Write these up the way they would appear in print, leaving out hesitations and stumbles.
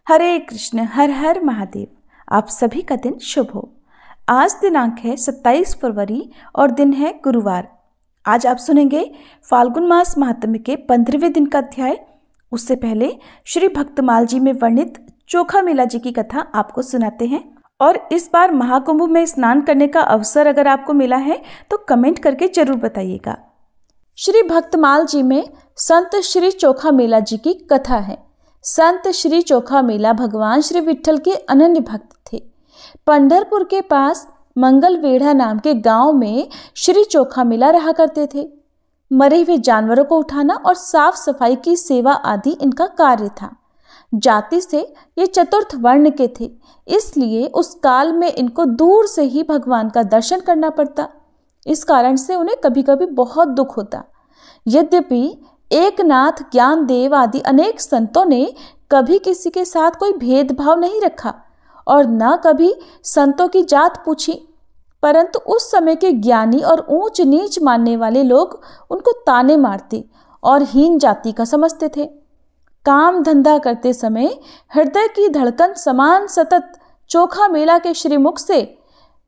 हरे कृष्ण, हर हर महादेव। आप सभी का दिन शुभ हो। आज दिनांक है 27 फरवरी और दिन है गुरुवार। आज आप सुनेंगे फाल्गुन मास महात्म्य के 15वें दिन का अध्याय। उससे पहले श्री भक्तमाल जी में वर्णित चोखा मेला जी की कथा आपको सुनाते हैं। और इस बार महाकुंभ में स्नान करने का अवसर अगर आपको मिला है तो कमेंट करके जरूर बताइएगा। श्री भक्तमाल जी में संत श्री चोखा मेला जी की कथा है। संत श्री चोखा मेला भगवान श्री विठ्ठल के अनन्य भक्त थे। पंढरपुर के पास मंगलवेढ़ा नाम के गांव में श्री चोखा मेला रहा करते थे। मरे हुए जानवरों को उठाना और साफ सफाई की सेवा आदि इनका कार्य था। जाति से ये चतुर्थ वर्ण के थे, इसलिए उस काल में इनको दूर से ही भगवान का दर्शन करना पड़ता। इस कारण से उन्हें कभी कभी बहुत दुख होता। यद्यपि एकनाथ, ज्ञानदेव आदि अनेक संतों ने कभी किसी के साथ कोई भेदभाव नहीं रखा और न कभी संतों की जात पूछी, परंतु उस समय के ज्ञानी और ऊंच नीच मानने वाले लोग उनको ताने मारते और हीन जाति का समझते थे। काम धंधा करते समय हृदय की धड़कन समान सतत चोखा मेला के श्रीमुख से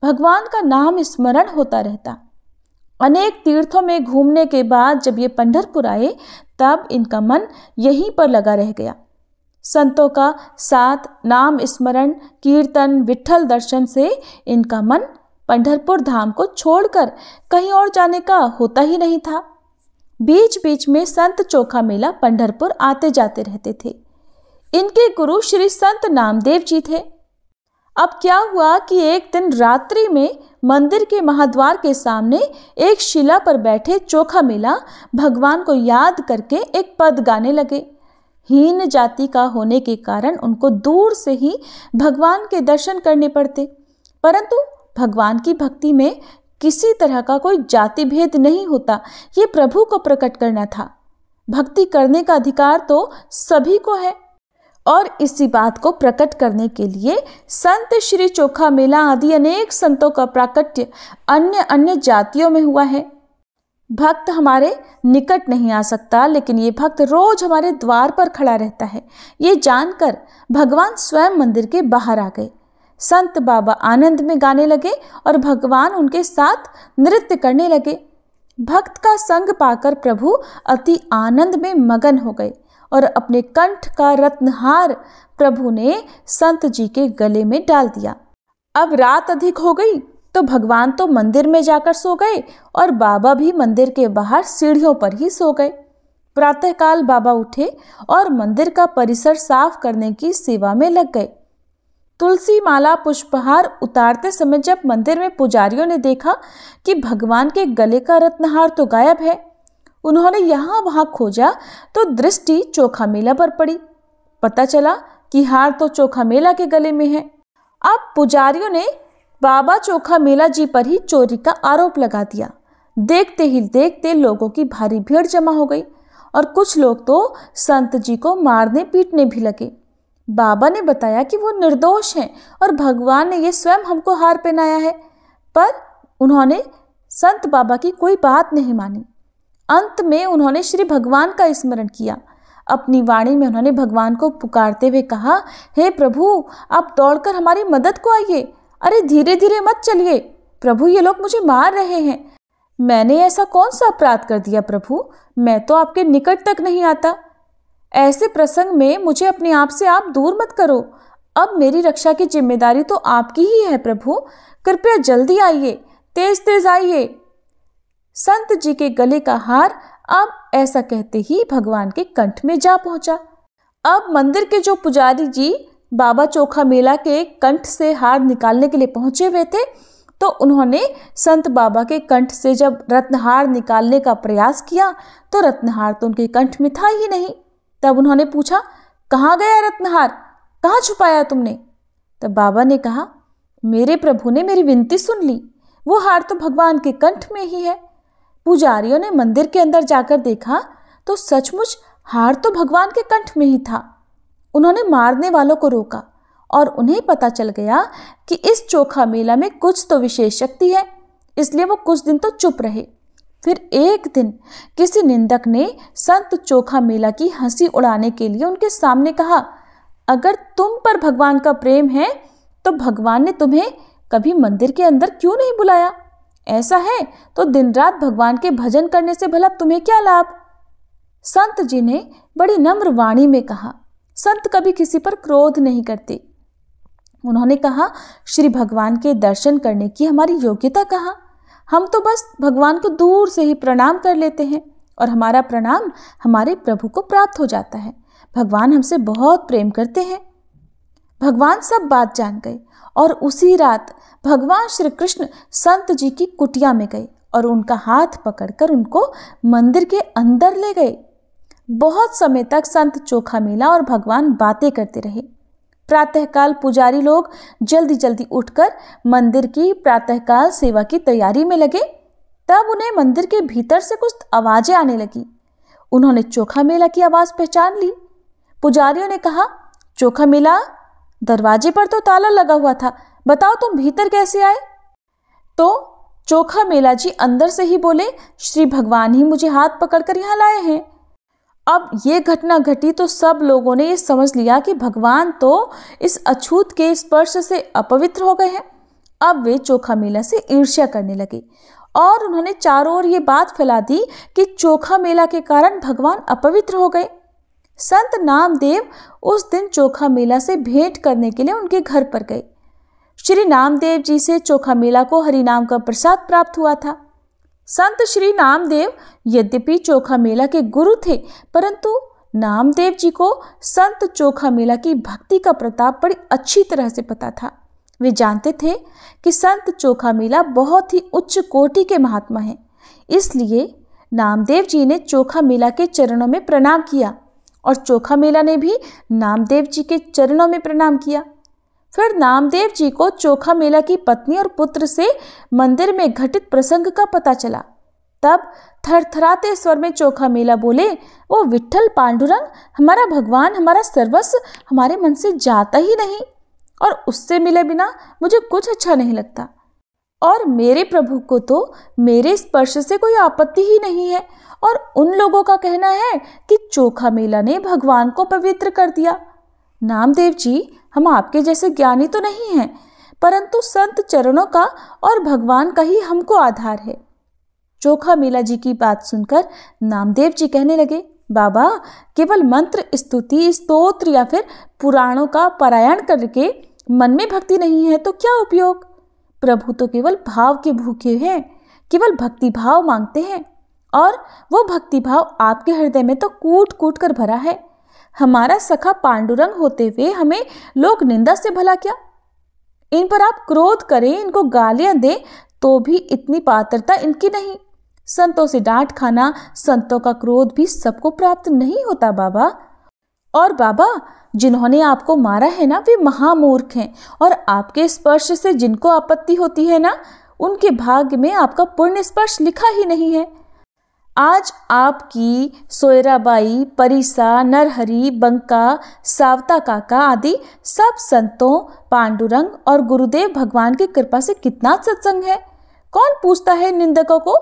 भगवान का नाम स्मरण होता रहता। अनेक तीर्थों में घूमने के बाद जब ये पंढरपुर आए तब इनका मन यहीं पर लगा रह गया। संतों का साथ, नाम स्मरण, कीर्तन, विठ्ठल दर्शन से इनका मन पंढरपुर धाम को छोड़कर कहीं और जाने का होता ही नहीं था। बीच बीच में संत चोखा मेला पंढरपुर आते जाते रहते थे। इनके गुरु श्री संत नामदेव जी थे। अब क्या हुआ कि एक दिन रात्रि में मंदिर के महाद्वार के सामने एक शिला पर बैठे चोखा मेला भगवान को याद करके एक पद गाने लगे। हीन जाति का होने के कारण उनको दूर से ही भगवान के दर्शन करने पड़ते, परंतु भगवान की भक्ति में किसी तरह का कोई जाति भेद नहीं होता, ये प्रभु को प्रकट करना था। भक्ति करने का अधिकार तो सभी को है और इसी बात को प्रकट करने के लिए संत श्री चोखा मेला आदि अनेक संतों का प्राकट्य अन्य अन्य जातियों में हुआ है। भक्त हमारे निकट नहीं आ सकता, लेकिन ये भक्त रोज हमारे द्वार पर खड़ा रहता है। ये जानकर भगवान स्वयं मंदिर के बाहर आ गए। संत बाबा आनंद में गाने लगे और भगवान उनके साथ नृत्य करने लगे। भक्त का संग पाकर प्रभु अति आनंद में मगन हो गए और अपने कंठ का रत्नहार प्रभु ने संत जी के गले में डाल दिया। अब रात अधिक हो गई तो भगवान तो मंदिर में जाकर सो गए और बाबा भी मंदिर के बाहर सीढ़ियों पर ही सो गए। प्रातःकाल बाबा उठे और मंदिर का परिसर साफ करने की सेवा में लग गए। तुलसी माला पुष्पहार उतारते समय जब मंदिर में पुजारियों ने देखा कि भगवान के गले का रत्नहार तो गायब है, उन्होंने यहाँ वहाँ खोजा तो दृष्टि चोखा मेला पर पड़ी। पता चला कि हार तो चोखा मेला के गले में है। अब पुजारियों ने बाबा चोखा मेला जी पर ही चोरी का आरोप लगा दिया। देखते ही देखते लोगों की भारी भीड़ जमा हो गई और कुछ लोग तो संत जी को मारने पीटने भी लगे। बाबा ने बताया कि वो निर्दोष हैं और भगवान ने ये स्वयं हमको हार पहनाया है, पर उन्होंने संत बाबा की कोई बात नहीं मानी। अंत में उन्होंने श्री भगवान का स्मरण किया। अपनी वाणी में उन्होंने भगवान को पुकारते हुए कहा, हे प्रभु, आप दौड़कर हमारी मदद को आइए। अरे धीरे धीरे मत चलिए प्रभु, ये लोग मुझे मार रहे हैं। मैंने ऐसा कौन सा अपराध कर दिया प्रभु? मैं तो आपके निकट तक नहीं आता। ऐसे प्रसंग में मुझे अपने आप से आप दूर मत करो। अब मेरी रक्षा की जिम्मेदारी तो आपकी ही है प्रभु। कृपया जल्दी आइए, तेज तेज आइए। संत जी के गले का हार अब ऐसा कहते ही भगवान के कंठ में जा पहुंचा। अब मंदिर के जो पुजारी जी बाबा चोखा मेला के कंठ से हार निकालने के लिए पहुंचे हुए थे, तो उन्होंने संत बाबा के कंठ से जब रत्नहार निकालने का प्रयास किया तो रत्नहार तो उनके कंठ में था ही नहीं। तब उन्होंने पूछा, कहाँ गया रत्नहार, कहाँ छुपाया तुमने? तब बाबा ने कहा, मेरे प्रभु ने मेरी विनती सुन ली, वो हार तो भगवान के कंठ में ही है। पुजारियों ने मंदिर के अंदर जाकर देखा तो सचमुच हार तो भगवान के कंठ में ही था। उन्होंने मारने वालों को रोका और उन्हें पता चल गया कि इस चोखा मेला में कुछ तो विशेष शक्ति है, इसलिए वो कुछ दिन तो चुप रहे। फिर एक दिन किसी निंदक ने संत चोखा मेला की हंसी उड़ाने के लिए उनके सामने कहा, अगर तुम पर भगवान का प्रेम है तो भगवान ने तुम्हें कभी मंदिर के अंदर क्यों नहीं बुलाया? ऐसा है तो दिन रात भगवान के भजन करने से भला तुम्हें क्या लाभ? संत जी ने बड़ी नम्र वाणी में कहा। संत कभी किसी पर क्रोध नहीं करते। उन्होंने कहा, श्री भगवान के दर्शन करने की हमारी योग्यता कहाँ? हम तो बस भगवान को दूर से ही प्रणाम कर लेते हैं और हमारा प्रणाम हमारे प्रभु को प्राप्त हो जाता है। भगवान हमसे बहुत प्रेम करते हैं। भगवान सब बात जान गए और उसी रात भगवान श्री कृष्ण संत जी की कुटिया में गए और उनका हाथ पकड़कर उनको मंदिर के अंदर ले गए। बहुत समय तक संत चोखा मेला और भगवान बातें करते रहे। प्रातःकाल पुजारी लोग जल्दी जल्दी उठकर मंदिर की प्रातःकाल सेवा की तैयारी में लगे। तब उन्हें मंदिर के भीतर से कुछ आवाजें आने लगी। उन्होंने चोखा मेला की आवाज पहचान ली। पुजारियों ने कहा, चोखा मेला, दरवाजे पर तो ताला लगा हुआ था, बताओ तुम भीतर कैसे आए? तो चोखा मेला जी अंदर से ही बोले, श्री भगवान ही मुझे हाथ पकड़कर यहाँ लाए हैं। अब ये घटना घटी तो सब लोगों ने ये समझ लिया कि भगवान तो इस अछूत के स्पर्श से अपवित्र हो गए हैं। अब वे चोखा मेला से ईर्ष्या करने लगे और उन्होंने चारों ओर ये बात फैला दी कि चोखा मेला के कारण भगवान अपवित्र हो गए। संत नामदेव उस दिन चोखा मेला से भेंट करने के लिए उनके घर पर गए। श्री नामदेव जी से चोखा मेला को हरिनाम का प्रसाद प्राप्त हुआ था। संत श्री नामदेव यद्यपि चोखा मेला के गुरु थे, परंतु नामदेव जी को संत चोखा मेला की भक्ति का प्रताप बड़ी अच्छी तरह से पता था। वे जानते थे कि संत चोखा मेला बहुत ही उच्च कोटि के महात्मा हैं। इसलिए नामदेव जी ने चोखा मेला के चरणों में प्रणाम किया और चोखा मेला ने भी नामदेव जी के चरणों में प्रणाम किया। फिर नामदेव जी को चोखा मेला की पत्नी और पुत्र से मंदिर में घटित प्रसंग का पता चला। तब थरथराते स्वर में चोखा मेला बोले, वो विट्ठल पांडुरंग, हमारा भगवान, हमारा सर्वस्व हमारे मन से जाता ही नहीं और उससे मिले बिना मुझे कुछ अच्छा नहीं लगता। और मेरे प्रभु को तो मेरे स्पर्श से कोई आपत्ति ही नहीं है। और उन लोगों का कहना है कि चोखा मेला ने भगवान को पवित्र कर दिया। नामदेव जी, हम आपके जैसे ज्ञानी तो नहीं हैं, परंतु संत चरणों का और भगवान का ही हमको आधार है। चोखा मेला जी की बात सुनकर नामदेव जी कहने लगे, बाबा, केवल मंत्र, स्तुति, स्तोत्र या फिर पुराणों का पारायण करके मन में भक्ति नहीं है तो क्या उपयोग? प्रभु तो केवल भाव के भूखे हैं, केवल भक्ति भाव मांगते हैं और वो भक्ति भाव आपके हृदय में तो कूट कूट कर भरा है। हमारा सखा पांडुरंग होते हुए हमें लोग निंदा से भला क्या? इन पर आप क्रोध करें, इनको गालियां दें तो भी इतनी पात्रता इनकी नहीं। संतों से डांट खाना, संतों का क्रोध भी सबको प्राप्त नहीं होता बाबा। और बाबा, जिन्होंने आपको मारा है ना, वे महामूर्ख हैं और आपके स्पर्श से जिनको आपत्ति होती है ना, उनके भाग्य में आपका पुण्य स्पर्श लिखा ही नहीं है। आज आपकी सोयराबाई, परिसा, नरहरि, बंका, सावता काका आदि सब संतों, पांडुरंग और गुरुदेव भगवान की कृपा से कितना सत्संग है। कौन पूछता है निंदकों को?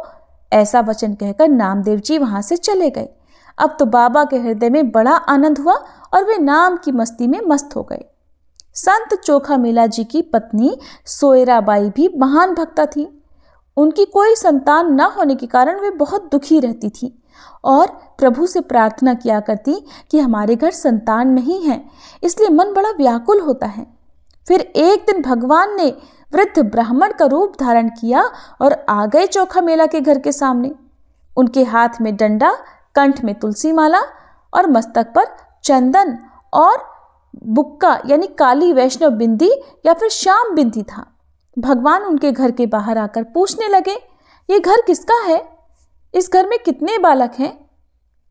ऐसा वचन कहकर नामदेव जी वहां से चले गए। अब तो बाबा के हृदय में बड़ा आनंद हुआ और वे नाम की मस्ती में मस्त हो गए। संत चोखा मेला जी की पत्नी सोयराबाई भी महान भक्ता थी। उनकी कोई संतान न होने के कारण वे बहुत दुखी रहती थी और प्रभु से प्रार्थना किया करती कि हमारे घर संतान नहीं है, इसलिए मन बड़ा व्याकुल होता है। फिर एक दिन भगवान ने वृद्ध ब्राह्मण का रूप धारण किया और आ गए चोखा मेला के घर के सामने। उनके हाथ में डंडा, कंठ में तुलसी माला और मस्तक पर चंदन और बुक्का यानी काली वैष्णव बिंदी या फिर श्याम बिंदी था। भगवान उनके घर के बाहर आकर पूछने लगे, ये घर किसका है? इस घर में कितने बालक हैं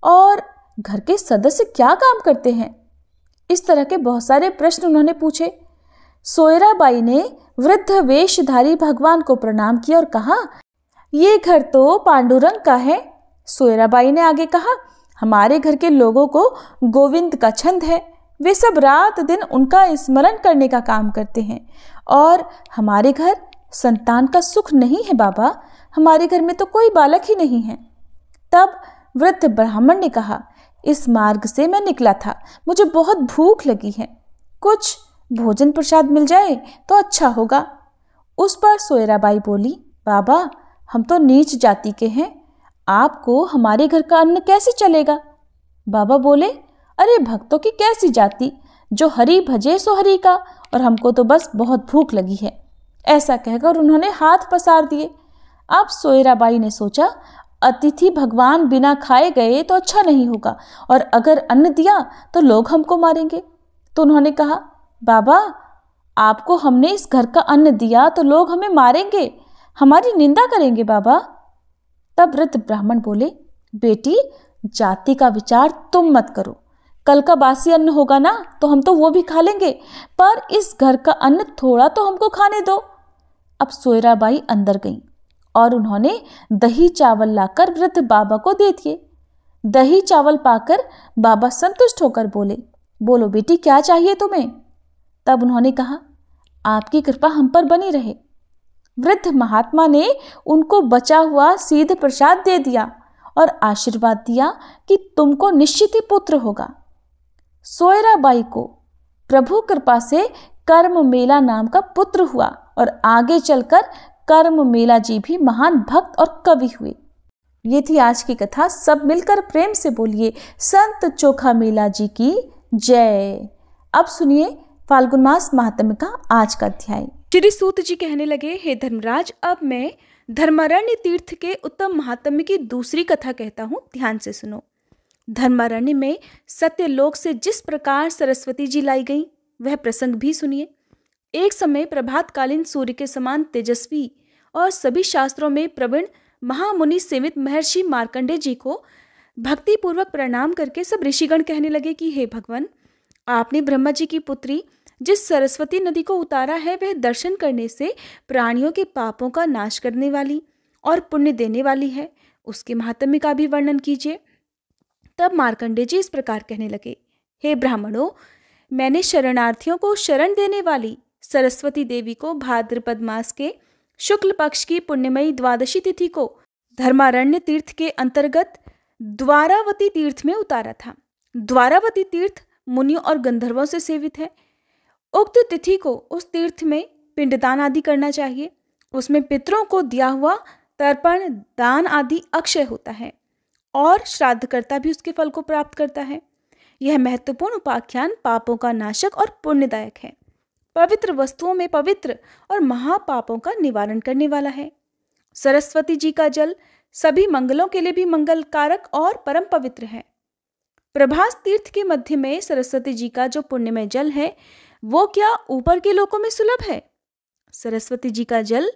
और घर के सदस्य क्या काम करते हैं? इस तरह के बहुत सारे प्रश्न उन्होंने पूछे। सोयराबाई ने वृद्ध वेशधारी भगवान को प्रणाम किया और कहा, ये घर तो पांडुरंग का है। सोयराबाई ने आगे कहा, हमारे घर के लोगों को गोविंद का छंद है, वे सब रात दिन उनका स्मरण करने का काम करते हैं और हमारे घर संतान का सुख नहीं है बाबा, हमारे घर में तो कोई बालक ही नहीं है। तब वृद्ध ब्राह्मण ने कहा, इस मार्ग से मैं निकला था, मुझे बहुत भूख लगी है, कुछ भोजन प्रसाद मिल जाए तो अच्छा होगा। उस पर सोयराबाई बोली, बाबा हम तो नीच जाति के हैं, आपको हमारे घर का अन्न कैसे चलेगा? बाबा बोले, अरे भक्तों की कैसी जाति, जो हरि भजे सो हरि का, और हमको तो बस बहुत भूख लगी है। ऐसा कहकर उन्होंने हाथ पसार दिए। अब सोयराबाई ने सोचा, अतिथि भगवान बिना खाए गए तो अच्छा नहीं होगा, और अगर अन्न दिया तो लोग हमको मारेंगे। तो उन्होंने कहा, बाबा आपको हमने इस घर का अन्न दिया तो लोग हमें मारेंगे, हमारी निंदा करेंगे बाबा। तब वृद्ध ब्राह्मण बोले, बेटी जाति का विचार तुम मत करो, कल का बासी अन्न होगा ना तो हम तो वो भी खा लेंगे, पर इस घर का अन्न थोड़ा तो हमको खाने दो। अब सोयराबाई अंदर गई और उन्होंने दही चावल लाकर वृद्ध बाबा को दे दिए। दही चावल पाकर बाबा संतुष्ट होकर बोले, बोलो बेटी क्या चाहिए तुम्हें? तब उन्होंने कहा, आपकी कृपा हम पर बनी रहे। वृद्ध महात्मा ने उनको बचा हुआ सिद्ध प्रसाद दे दिया और आशीर्वाद दिया कि तुमको निश्चित ही पुत्र होगा। सोयराबाई को प्रभु कृपा से कर्म मेला नाम का पुत्र हुआ और आगे चलकर कर्म मेला जी भी महान भक्त और कवि हुए। ये थी आज की कथा। सब मिलकर प्रेम से बोलिए संत चोखा मेला जी की जय। अब सुनिए फाल्गुन मास महात्म्य का आज का अध्याय। श्री सूत जी कहने लगे, हे धर्मराज, अब मैं धर्मारण्य तीर्थ के उत्तम महात्म्य की दूसरी कथा कहता हूँ, ध्यान से सुनो। धर्मारण्य में सत्यलोक से जिस प्रकार सरस्वती जी लाई गई वह प्रसंग भी सुनिए। एक समय प्रभातकालीन सूर्य के समान तेजस्वी और सभी शास्त्रों में प्रवीण महामुनि सेवित महर्षि मार्कंडेय जी को भक्ति पूर्वक प्रणाम करके सब ऋषिगण कहने लगे कि हे भगवान, आपने ब्रह्मा जी की पुत्री जिस सरस्वती नदी को उतारा है वह दर्शन करने से प्राणियों के पापों का नाश करने वाली और पुण्य देने वाली है, उसके महात्म्य का भी वर्णन कीजिए। तब मार्कंडेय जी इस प्रकार कहने लगे, हे ब्राह्मणों, मैंने शरणार्थियों को शरण देने वाली सरस्वती देवी को भाद्रपद मास के शुक्ल पक्ष की पुण्यमयी द्वादशी तिथि को धर्मारण्य तीर्थ के अंतर्गत द्वारावती तीर्थ में उतारा था। द्वारावती तीर्थ मुनियों और गंधर्वों से सेवित है। उक्त तिथि को उस तीर्थ में पिंडदान आदि करना चाहिए। उसमें पितरों को दिया हुआ तर्पण दान आदि अक्षय होता है और श्राद्धकर्ता भी उसके फल को प्राप्त करता है। यह महत्वपूर्ण उपाख्यान पापों का नाशक और पुण्यदायक है। पवित्र वस्तुओं में पवित्र और महापापों का निवारण करने वाला है। सरस्वती जी का जल सभी मंगलों के लिए भी मंगल कारक और परम पवित्र है। प्रभास तीर्थ के मध्य में सरस्वती जी का जो पुण्यमय जल है वो क्या ऊपर के लोकों में सुलभ है? सरस्वती जी का जल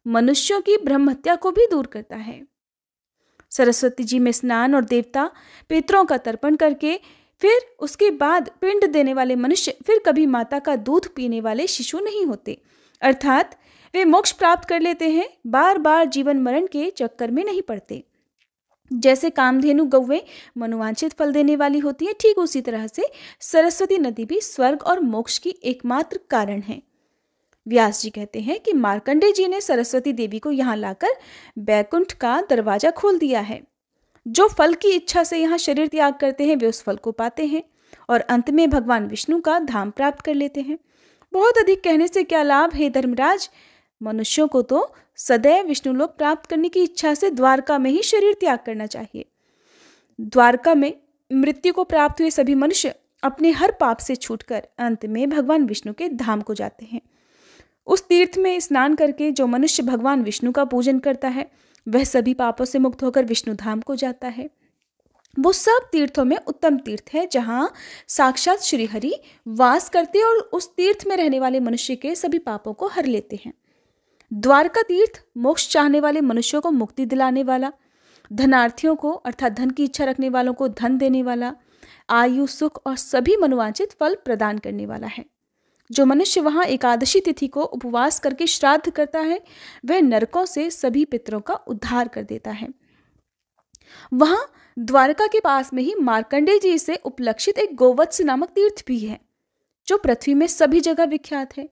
मनुष्यों की ब्रह्म हत्या को भी दूर करता है। सरस्वती जी में स्नान और देवता पितरों का तर्पण करके फिर उसके बाद पिंड देने वाले मनुष्य फिर कभी माता का दूध पीने वाले शिशु नहीं होते, अर्थात वे मोक्ष प्राप्त कर लेते हैं, बार बार जीवन मरण के चक्कर में नहीं पड़ते। जैसे कामधेनु गौवें मनोवांछित फल देने वाली होती है, ठीक उसी तरह से सरस्वती नदी भी स्वर्ग और मोक्ष की एकमात्र कारण है। व्यास जी कहते हैं कि मार्कंडेय जी ने सरस्वती देवी को यहाँ लाकर बैकुंठ का दरवाजा खोल दिया है। जो फल की इच्छा से यहाँ शरीर त्याग करते हैं वे उस फल को पाते हैं और अंत में भगवान विष्णु का धाम प्राप्त कर लेते हैं। बहुत अधिक कहने से क्या लाभ, हे धर्मराज, मनुष्यों को तो सदैव विष्णु लोक प्राप्त करने की इच्छा से द्वारका में ही शरीर त्याग करना चाहिए। द्वारका में मृत्यु को प्राप्त हुए सभी मनुष्य अपने हर पाप से छूटकर अंत में भगवान विष्णु के धाम को जाते हैं। उस तीर्थ में स्नान करके जो मनुष्य भगवान विष्णु का पूजन करता है वह सभी पापों से मुक्त होकर विष्णु धाम को जाता है। वो सब तीर्थों में उत्तम तीर्थ है जहाँ साक्षात श्री हरि वास करते और उस तीर्थ में रहने वाले मनुष्य के सभी पापों को हर लेते हैं। द्वारका तीर्थ मोक्ष चाहने वाले मनुष्यों को मुक्ति दिलाने वाला, धनार्थियों को अर्थात धन की इच्छा रखने वालों को धन देने वाला, आयु सुख और सभी मनोवांछित फल प्रदान करने वाला है। जो मनुष्य वहाँ एकादशी तिथि को उपवास करके श्राद्ध करता है वह नरकों से सभी पितरों का उद्धार कर देता है। वहाँ द्वारका के पास में ही मार्कंडेय जी से उपलक्षित एक गोवत्स नामक तीर्थ भी है जो पृथ्वी में सभी जगह विख्यात है।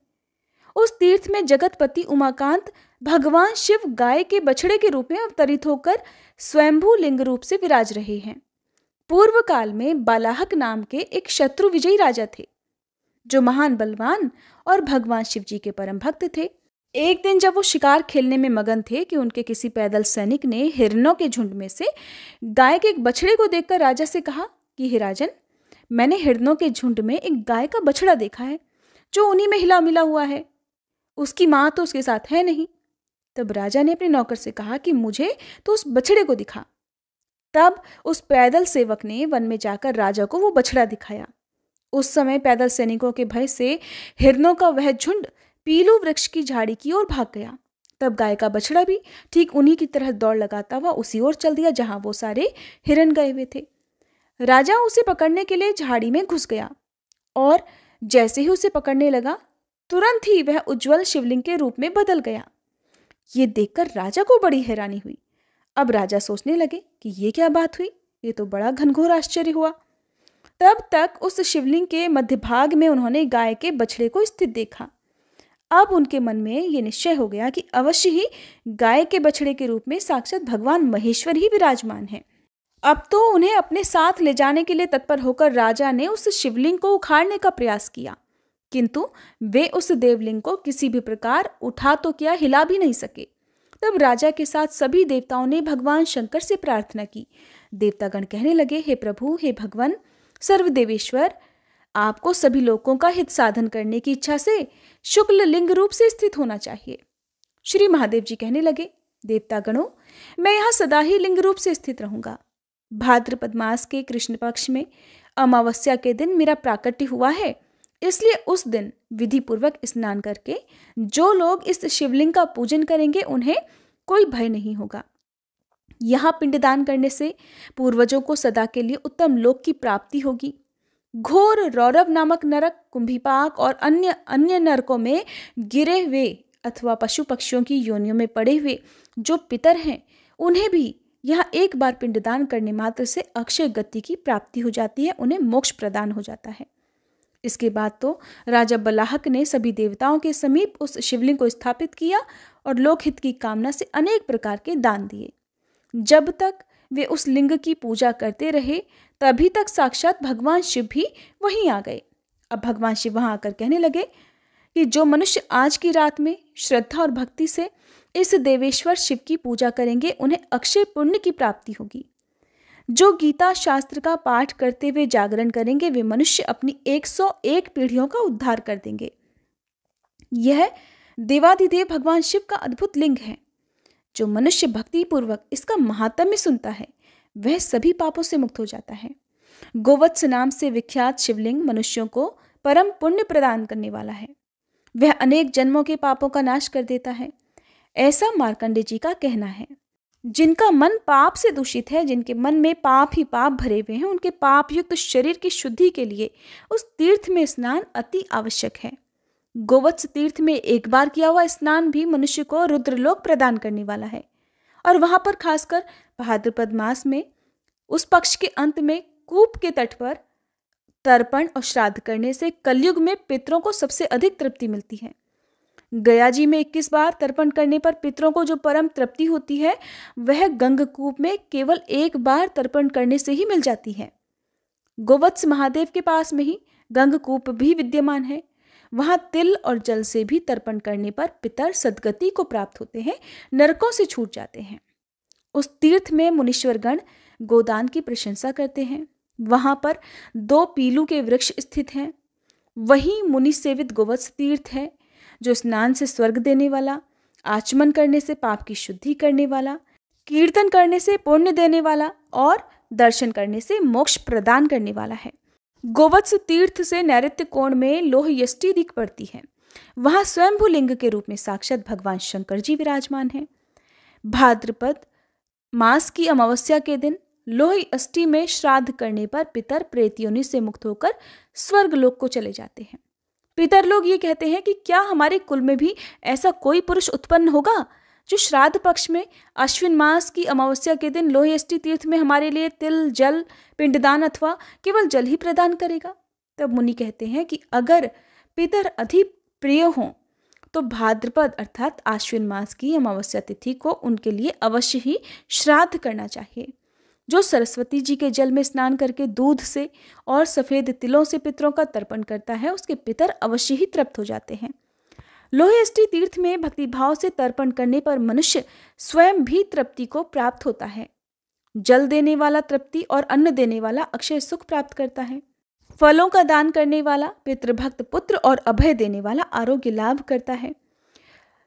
उस तीर्थ में जगतपति उमाकांत भगवान शिव गाय के बछड़े के रूप में अवतरित होकर स्वयंभू लिंग रूप से विराज रहे हैं। पूर्व काल में बालाहक नाम के एक शत्रु विजयी राजा थे। जो महान बलवान और भगवान शिव जी के परम भक्त थे। एक दिन जब वो शिकार खेलने में मगन थे कि उनके किसी पैदल सैनिक ने हिरणों के झुंड में से गाय के एक बछड़े को देखकर राजा से कहा कि हे राजन, मैंने हिरणों के झुंड में एक गाय का बछड़ा देखा है जो उन्हीं में हिला मिला हुआ है। उसकी माँ तो उसके साथ है नहीं। तब राजा ने अपने नौकर से कहा कि मुझे तो उस बछड़े को दिखा। तब उस पैदल सेवक ने वन में जाकर राजा को वो बछड़ा दिखाया। उस समय पैदल सैनिकों के भय से हिरणों का वह झुंड पीलू वृक्ष की झाड़ी की ओर भाग गया। तब गाय का बछड़ा भी ठीक उन्हीं की तरह दौड़ लगाता हुआ उसी ओर चल दिया जहां वो सारे हिरण गए हुए थे। राजा उसे पकड़ने के लिए झाड़ी में घुस गया और जैसे ही उसे पकड़ने लगा, तुरंत ही वह उज्जवल शिवलिंग के रूप में बदल गया। ये देखकर राजा को बड़ी हैरानी हुई। अब राजा सोचने लगे कि ये क्या बात हुई, ये तो बड़ा घनघोर आश्चर्य हुआ। तब तक उस शिवलिंग के मध्य भाग में उन्होंने गाय के बछड़े को स्थित देखा। अब उनके मन में ये निश्चय हो गया कि अवश्य ही गाय के बछड़े के रूप में साक्षात भगवान महेश्वर ही विराजमान है। अब तो उन्हें अपने साथ ले जाने के लिए तत्पर होकर राजा ने उस शिवलिंग को उखाड़ने का प्रयास किया, किंतु वे उस देवलिंग को किसी भी प्रकार उठा तो क्या, हिला भी नहीं सके। तब राजा के साथ सभी देवताओं ने भगवान शंकर से प्रार्थना की। देवतागण कहने लगे, हे प्रभु, हे भगवान सर्वदेवेश्वर, आपको सभी लोगों का हित साधन करने की इच्छा से शुक्ल लिंग रूप से स्थित होना चाहिए। श्री महादेव जी कहने लगे, देवतागणों, मैं यहाँ सदा ही लिंग रूप से स्थित रहूंगा। भाद्रपद मास के कृष्ण पक्ष में अमावस्या के दिन मेरा प्राकट्य हुआ है, इसलिए उस दिन विधि पूर्वक स्नान करके जो लोग इस शिवलिंग का पूजन करेंगे उन्हें कोई भय नहीं होगा। यहाँ पिंडदान करने से पूर्वजों को सदा के लिए उत्तम लोक की प्राप्ति होगी। घोर रौरव नामक नरक, कुंभीपाक और अन्य नरकों में गिरे हुए अथवा पशु पक्षियों की योनियों में पड़े हुए जो पितर हैं, उन्हें भी यहाँ एक बार पिंडदान करने मात्र से अक्षय गति की प्राप्ति हो जाती है, उन्हें मोक्ष प्रदान हो जाता है। इसके बाद तो राजा बलाहक ने सभी देवताओं के समीप उस शिवलिंग को स्थापित किया और लोकहित की कामना से अनेक प्रकार के दान दिए। जब तक वे उस लिंग की पूजा करते रहे, तभी तक साक्षात भगवान शिव भी वहीं आ गए। अब भगवान शिव वहां आकर कहने लगे कि जो मनुष्य आज की रात में श्रद्धा और भक्ति से इस देवेश्वर शिव की पूजा करेंगे, उन्हें अक्षय पुण्य की प्राप्ति होगी। जो गीता शास्त्र का पाठ करते हुए जागरण करेंगे, वे मनुष्य अपनी 101 पीढ़ियों का उद्धार कर देंगे। यह देवाधिदेव भगवान शिव का अद्भुत लिंग है। जो मनुष्य भक्ति पूर्वक इसका महात्म्य सुनता है, वह सभी पापों से मुक्त हो जाता है। गोवत्स नाम से विख्यात शिवलिंग मनुष्यों को परम पुण्य प्रदान करने वाला है। वह अनेक जन्मों के पापों का नाश कर देता है, ऐसा मार्कंडेय जी का कहना है। जिनका मन पाप से दूषित है, जिनके मन में पाप ही पाप भरे हुए हैं, उनके पाप युक्त शरीर की शुद्धि के लिए उस तीर्थ में स्नान अति आवश्यक है। गोवत्स तीर्थ में एक बार किया हुआ स्नान भी मनुष्य को रुद्रलोक प्रदान करने वाला है। और वहां पर खासकर भाद्रपद मास में उस पक्ष के अंत में कूप के तट पर तर्पण और श्राद्ध करने से कलयुग में पितरों को सबसे अधिक तृप्ति मिलती है। गया जी में 21 बार तर्पण करने पर पितरों को जो परम तृप्ति होती है, वह गंगकूप में केवल एक बार तर्पण करने से ही मिल जाती है। गोवत्स महादेव के पास में ही गंगकूप भी विद्यमान है। वहां तिल और जल से भी तर्पण करने पर पितर सद्गति को प्राप्त होते हैं, नरकों से छूट जाते हैं। उस तीर्थ में मुनीश्वरगण गोदान की प्रशंसा करते हैं। वहां पर 2 पीलू के वृक्ष स्थित हैं। वही मुनि सेवित गोवत्स तीर्थ है, जो स्नान से स्वर्ग देने वाला, आचमन करने से पाप की शुद्धि करने वाला, कीर्तन करने से पुण्य देने वाला और दर्शन करने से मोक्ष प्रदान करने वाला है। गोवत्स तीर्थ से नैऋत्य कोण में लोह यष्टि दिख पड़ती है। वहां स्वयंभू लिंग के रूप में साक्षात भगवान शंकर जी विराजमान हैं। भाद्रपद मास की अमावस्या के दिन लोह यष्टि में श्राद्ध करने पर पितर प्रेत योनि से मुक्त होकर स्वर्ग लोक को चले जाते हैं। पितर लोग ये कहते हैं कि क्या हमारे कुल में भी ऐसा कोई पुरुष उत्पन्न होगा जो श्राद्ध पक्ष में अश्विन मास की अमावस्या के दिन लोह यष्टि तीर्थ में हमारे लिए तिल, जल, पिंडदान अथवा केवल जल ही प्रदान करेगा। तब मुनि कहते हैं कि अगर पितर अधिक प्रिय हों तो भाद्रपद अर्थात आश्विन मास की अमावस्या तिथि को उनके लिए अवश्य ही श्राद्ध करना चाहिए। जो सरस्वती जी के जल में स्नान करके दूध से और सफ़ेद तिलों से पितरों का तर्पण करता है, उसके पितर अवश्य ही तृप्त हो जाते हैं। लोहेष्टि तीर्थ में भक्तिभाव से तर्पण करने पर मनुष्य स्वयं भी तृप्ति को प्राप्त होता है। जल देने वाला तृप्ति और अन्न देने वाला अक्षय सुख प्राप्त करता है। फलों का दान करने वाला पितृभक्त पुत्र और अभय देने वाला आरोग्य लाभ करता है।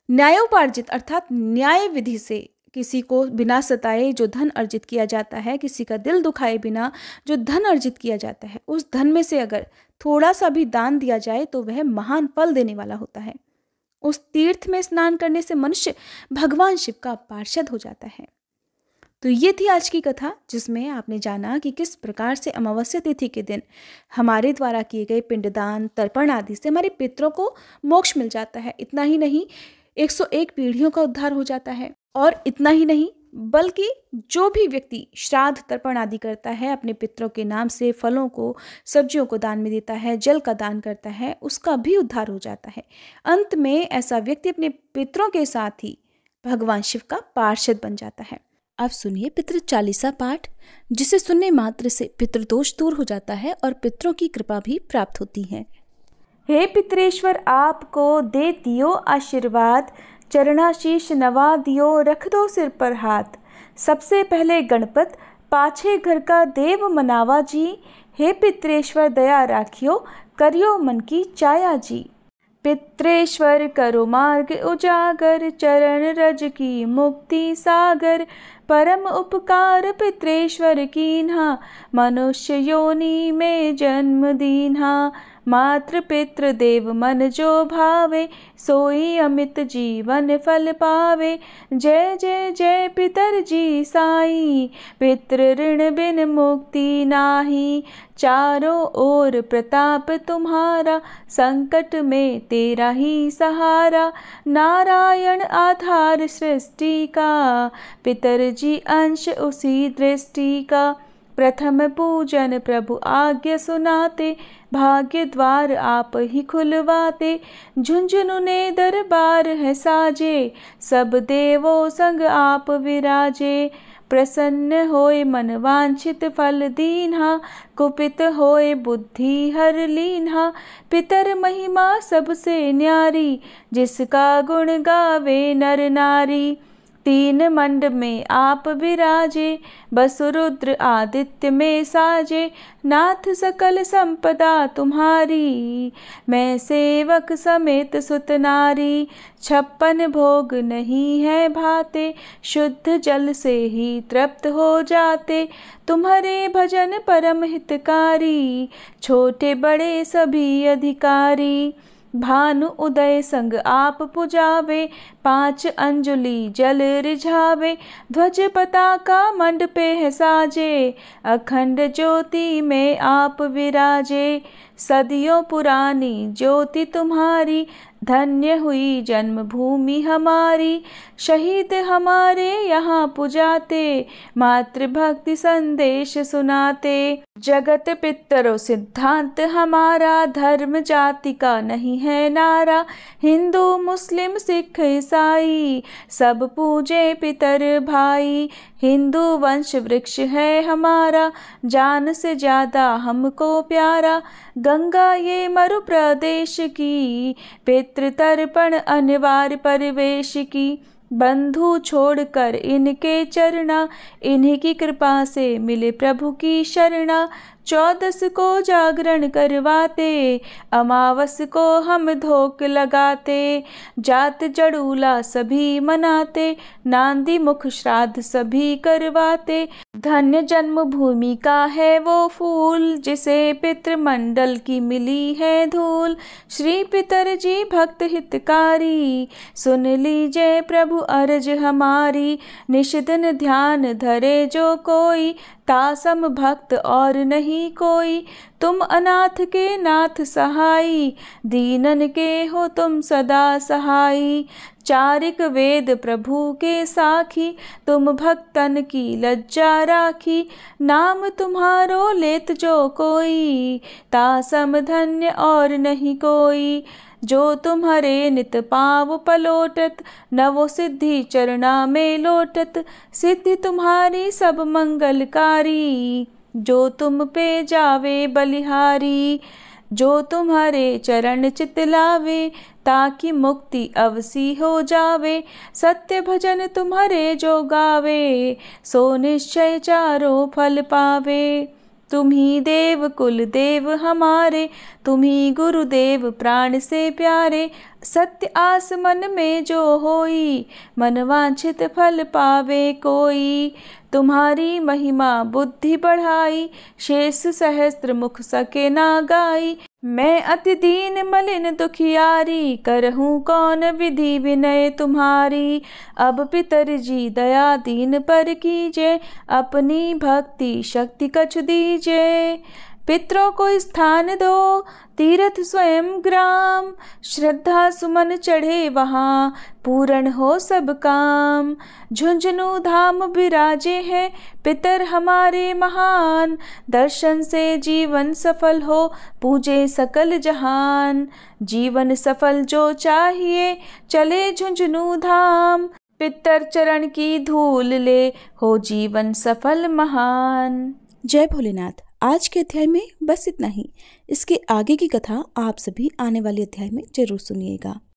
न्यायोपार्जित अर्थात न्याय विधि से किसी को बिना सताए जो धन अर्जित किया जाता है, किसी का दिल दुखाए बिना जो धन अर्जित किया जाता है, उस धन में से अगर थोड़ा सा भी दान दिया जाए तो वह महान फल देने वाला होता है। उस तीर्थ में स्नान करने से मनुष्य भगवान शिव का पार्षद हो जाता है। तो ये थी आज की कथा, जिसमें आपने जाना कि किस प्रकार से अमावस्या तिथि के दिन हमारे द्वारा किए गए पिंडदान, तर्पण आदि से हमारे पितरों को मोक्ष मिल जाता है। इतना ही नहीं, 101 पीढ़ियों का उद्धार हो जाता है। और इतना ही नहीं, बल्कि जो भी व्यक्ति श्राद्ध तर्पण आदि करता है, अपने पितरों के नाम से फलों को, सब्जियों को दान में देता है, जल का दान करता है, उसका भी उद्धार हो जाता है। अंत में ऐसा व्यक्ति अपने पितरों के साथ ही भगवान शिव का पार्षद बन जाता है। अब सुनिए पितृ चालीसा पाठ, जिसे सुनने मात्र से पितृदोष दूर हो जाता है और पितरों की कृपा भी प्राप्त होती है। हे पितरेश्वर, आपको दे दियो आशीर्वाद, चरणाशीष नवा दियो, रख दो सिर पर हाथ। सबसे पहले गणपत, पाछे घर का देव मनावा जी। हे पितरेश्वर दया राखियो, करियो मन की चाया जी। पितरेश्वर करो मार्ग उजागर, चरण रज की मुक्ति सागर। परम उपकार पितरेश्वर कीन्हा, मनुष्य योनि में जन्म दीन्हा। मातृ पितृ देव मन जो भावे, सोई अमित जीवन फल पावे। जय जय जय पितर जी साई, पितृ ऋण बिन मुक्ति नाही। चारों ओर प्रताप तुम्हारा, संकट में तेरा ही सहारा। नारायण आधार सृष्टि का, पितर जी अंश उसी दृष्टि का। प्रथम पूजन प्रभु आज्ञा सुनाते, भाग्य द्वार आप ही खुलवाते। झुंझुनू ने दरबार है साजे, सब देवों संग आप विराजे। प्रसन्न होए मन वांछित फल दीन्हा, कुपित होए बुद्धि हर लीन्हा। पितर महिमा सबसे न्यारी, जिसका गुण गावे नर नारी। तीन मंड में आप विराजे, बसु रुद्र आदित्य में साजे। नाथ सकल संपदा तुम्हारी, मैं सेवक समेत सुत नारी। 56 भोग नहीं है भाते, शुद्ध जल से ही तृप्त हो जाते। तुम्हारे भजन परम हितकारी, छोटे बड़े सभी अधिकारी। भानु उदय संग आप पुजावे, 5 अंजुलि जल रिझावे। ध्वज पताका मंडपे है साजे, अखंड ज्योति में आप विराजे। सदियों पुरानी ज्योति तुम्हारी, धन्य हुई जन्मभूमि हमारी। शहीद हमारे यहाँ पुजाते, मातृभक्ति संदेश सुनाते। जगत पितरो सिद्धांत हमारा, धर्म जाति का नहीं है नारा। हिंदू मुस्लिम सिख ईसाई, सब पूजे पितर भाई। हिंदू वंश वृक्ष है हमारा, जान से ज्यादा हमको प्यारा। गंगा ये मरु प्रदेश की, पितृ तर्पण अनिवार्य परिवेश की। बंधु छोड़कर इनके चरणा, इन्हीं की कृपा से मिले प्रभु की शरणा। 14 को जागरण करवाते, अमावस को हम धोक लगाते। जात जड़ूला सभी मनाते, नांदी मुख श्राद्ध सभी करवाते। धन्य जन्मभूमि का है वो फूल, जिसे पितृमंडल की मिली है धूल। श्री पितर जी भक्त हितकारी, सुन लीजिए प्रभु अर्ज हमारी। निशिदिन ध्यान धरे जो कोई, तासम भक्त और नहीं कोई। तुम अनाथ के नाथ सहाई, दीनन के हो तुम सदा सहाई। चारिक वेद प्रभु के साखी, तुम भक्तन की लज्जा राखी। नाम तुम्हारो लेत जो कोई, तासम धन्य और नहीं कोई। जो तुम्हारे नित पाव पलोटत, नवो सिद्धि चरना में लोटत। सिद्धि तुम्हारी सब मंगलकारी, जो तुम पे जावे बलिहारी। जो तुम्हारे चरण चितलावे, ताकि मुक्ति अवसी हो जावे। सत्य भजन तुम्हारे जो गावे, सो निश्चय चारों फल पावे। तुम्ही देव कुल देव हमारे, तुम्ही गुरुदेव प्राण से प्यारे। सत्य आस मन में जो होई, मन वांछित फल पावे कोई। तुम्हारी महिमा बुद्धि बढ़ाई, शेष सहस्त्र मुख सके ना गाई। मैं अति दीन मलिन दुखियारी, करहूँ कौन विधि विनय तुम्हारी। अब पितर जी दया दीन पर कीजे, अपनी भक्ति शक्ति कछु दीजे। पितरों को स्थान दो, तीर्थ स्वयं ग्राम। श्रद्धा सुमन चढ़े वहाँ, पूर्ण हो सब काम। झुंझुनू धाम विराजे हैं, पितर हमारे महान। दर्शन से जीवन सफल हो, पूजे सकल जहान। जीवन सफल जो चाहिए, चले झुंझुनू धाम। पितर चरण की धूल ले, हो जीवन सफल महान। जय भोलेनाथ। आज के अध्याय में बस इतना ही। इसके आगे की कथा आप सभी आने वाले अध्याय में जरूर सुनिएगा।